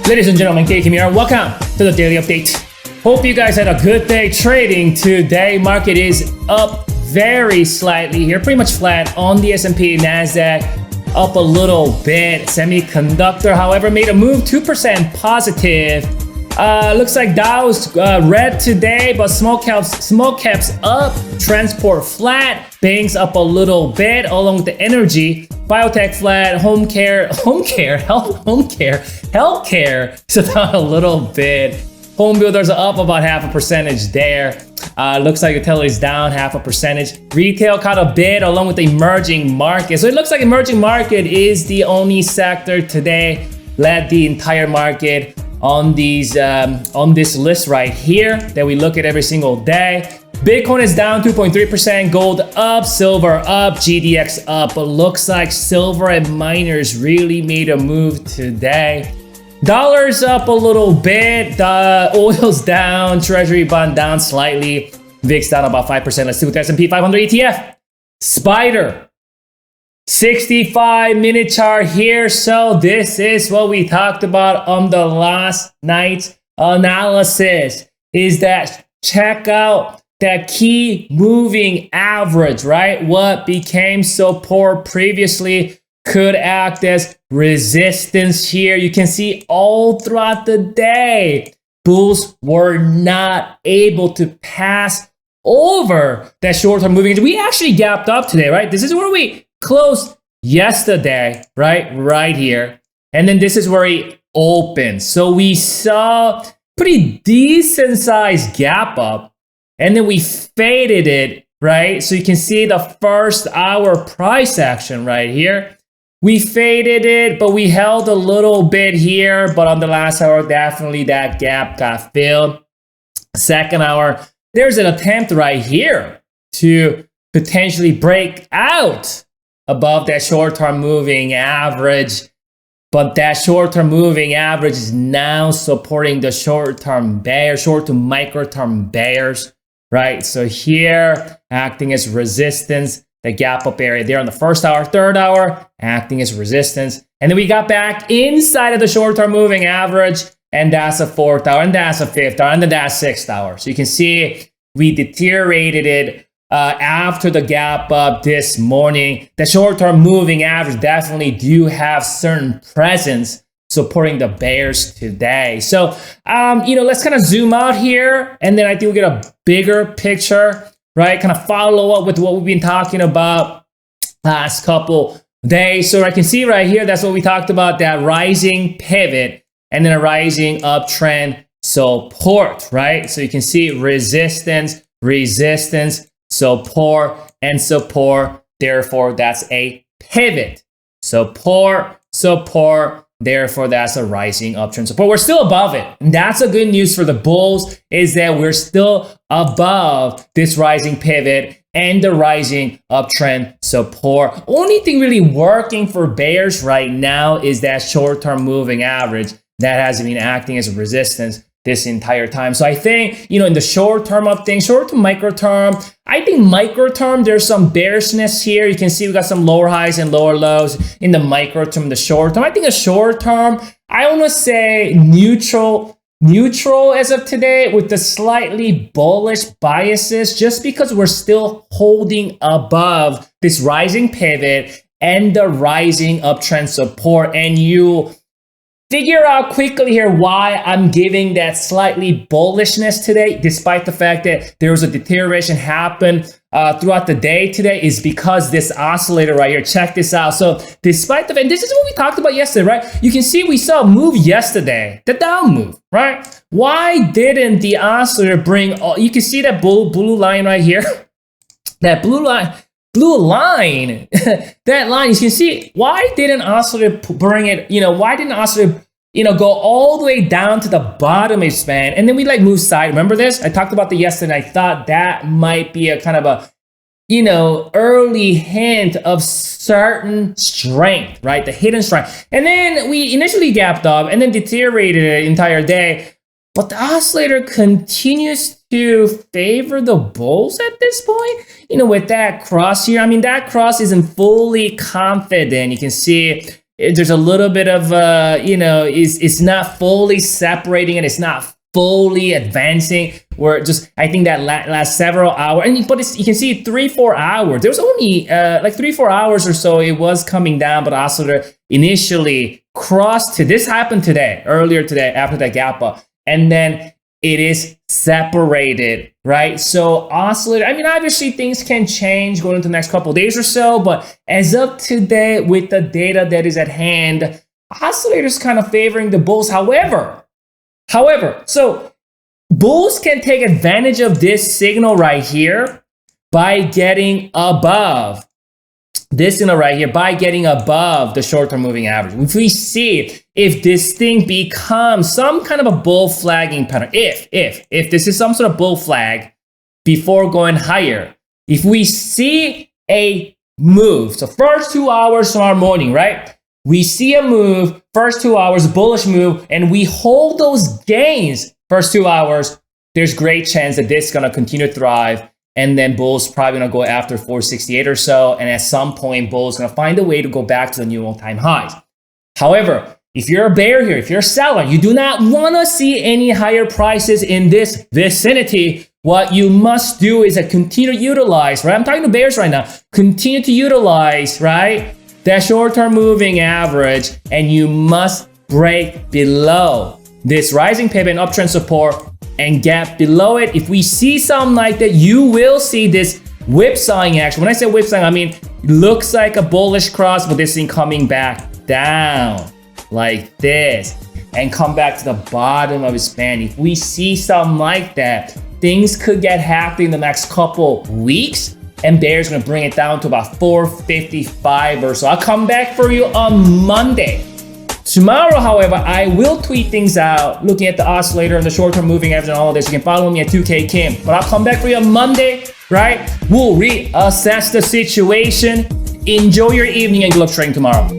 Ladies and gentlemen, Kim here. Welcome to the Daily Update. Hope you guys had a good day trading today. Market is up very slightly here, pretty much flat on the S&P, NASDAQ, up a little bit. Semiconductor, however, made a move, 2% positive. Looks like Dow's red today, but small caps up, transport flat, banks up a little bit, along with the energy, biotech flat, healthcare is down a little bit. Home builders are up about 0.5% there. Looks like utilities down 0.5%. Retail caught a bit along with the emerging market. So it looks like emerging market is the only sector today led the entire market on these on this list right here that we look at every single day. Bitcoin is down 2.3%, gold up, silver up, GDX up. But looks like silver and miners really made a move today. Dollars up a little bit, the oil's down, treasury bond down slightly, VIX down about 5%. Let's see what the S&P 500 ETF. Spider, 65-minute chart here. So this is what we talked about on the last night's analysis, is that check out that key moving average, right? What became so poor previously could act as resistance here. You can see all throughout the day, bulls were not able to pass over that short-term moving average. We actually gapped up today, right? This is where we closed yesterday, right? Right here. And then this is where it opened. So we saw pretty decent sized gap up, and then we faded it, right? So you can see the first hour price action right here. We faded it, but we held a little bit here. But on the last hour, definitely that gap got filled. Second hour, there's an attempt right here to potentially break out above that short-term moving average. But that short-term moving average is now supporting the short-term bears, short to micro-term bears, right? So here, acting as resistance. The gap up area there on the first hour, third hour, acting as resistance. And then we got back inside of the short-term moving average, and that's a fourth hour, and that's a fifth hour, and then that's sixth hour. So you can see we deteriorated it after the gap up this morning. The short-term moving average definitely do have certain presence supporting the bears today. So, let's kind of zoom out here, and then I think we'll get a bigger picture, right? Kind of follow up with what we've been talking about last couple days. So I can see right here, that's what we talked about, that rising pivot and then a rising uptrend support, right? So you can see resistance, resistance, support, and support. Therefore, that's a pivot. Support, support. Therefore, that's a rising uptrend support. We're still above it. And that's a good news for the bulls, is that we're still above this rising pivot and the rising uptrend support. Only thing really working for bears right now is that short-term moving average that has been acting as a resistance this entire time. So I think, in the short term of things, short to micro term, I think micro term, there's some bearishness here. You can see we got some lower highs and lower lows in the micro term, the short term. I think a short term, I want to say neutral as of today with the slightly bullish biases, just because we're still holding above this rising pivot and the rising uptrend support. And you figure out quickly here why I'm giving that slightly bullishness today, despite the fact that there was a deterioration happen throughout the day today, is because this oscillator right here. Check this out. So despite the fact, this is what we talked about yesterday, right? You can see we saw a move yesterday, the down move, right? Why didn't the oscillator bring, you can see that blue line right here, that blue line, that line, you can see, why didn't oscillator bring it, why didn't oscillator, go all the way down to the bottom of the span, and then we move side. Remember this? I talked about the yesterday, and I thought that might be a kind of a, early hint of certain strength, right? The hidden strength. And then we initially gapped up and then deteriorated the entire day. But the oscillator continues to favor the bulls at this point, with that cross here. I mean, that cross isn't fully confident. You can see there's a little bit of, it's not fully separating and it's not fully advancing. Where just, I think that last several hours, but you can see 3-4 hours. There was only like 3-4 hours or so. It was coming down, but oscillator initially crossed to, this happened today, earlier today, after that gap up, and then it is separated, right? So oscillator, obviously things can change going into the next couple of days or so, but as of today, with the data that is at hand, oscillator's kind of favoring the bulls. However, so bulls can take advantage of this signal right here by getting above this signal right here, by getting above the short-term moving average. If we see if this thing becomes some kind of a bull flagging pattern, if this is some sort of bull flag before going higher, if we see a move, so first 2 hours tomorrow morning, right? We see a move, first 2 hours, bullish move, and we hold those gains first 2 hours, there's great chance that this is gonna continue to thrive, and then bulls probably gonna go after 468 or so, and at some point, bulls gonna find a way to go back to the new all-time highs. However, if you're a bear here, if you're a seller, you do not wanna see any higher prices in this vicinity. What you must do is continue to utilize, right? I'm talking to bears right now. Continue to utilize, right? That short-term moving average, and you must break below this rising pivot and uptrend support and gap below it. If we see something like that, you will see this whipsawing action. When I say whipsawing, I mean, it looks like a bullish cross, but this thing coming back down like this and come back to the bottom of its band. If we see something like that, things could get happening in the next couple weeks, and bear's gonna bring it down to about 455 or so. I'll come back for you on Monday. Tomorrow, however, I will tweet things out, looking at the oscillator and the short-term moving average and all of this. You can follow me at 2K Kim. But I'll come back for you on Monday, right? We'll reassess the situation. Enjoy your evening and good luck trading tomorrow.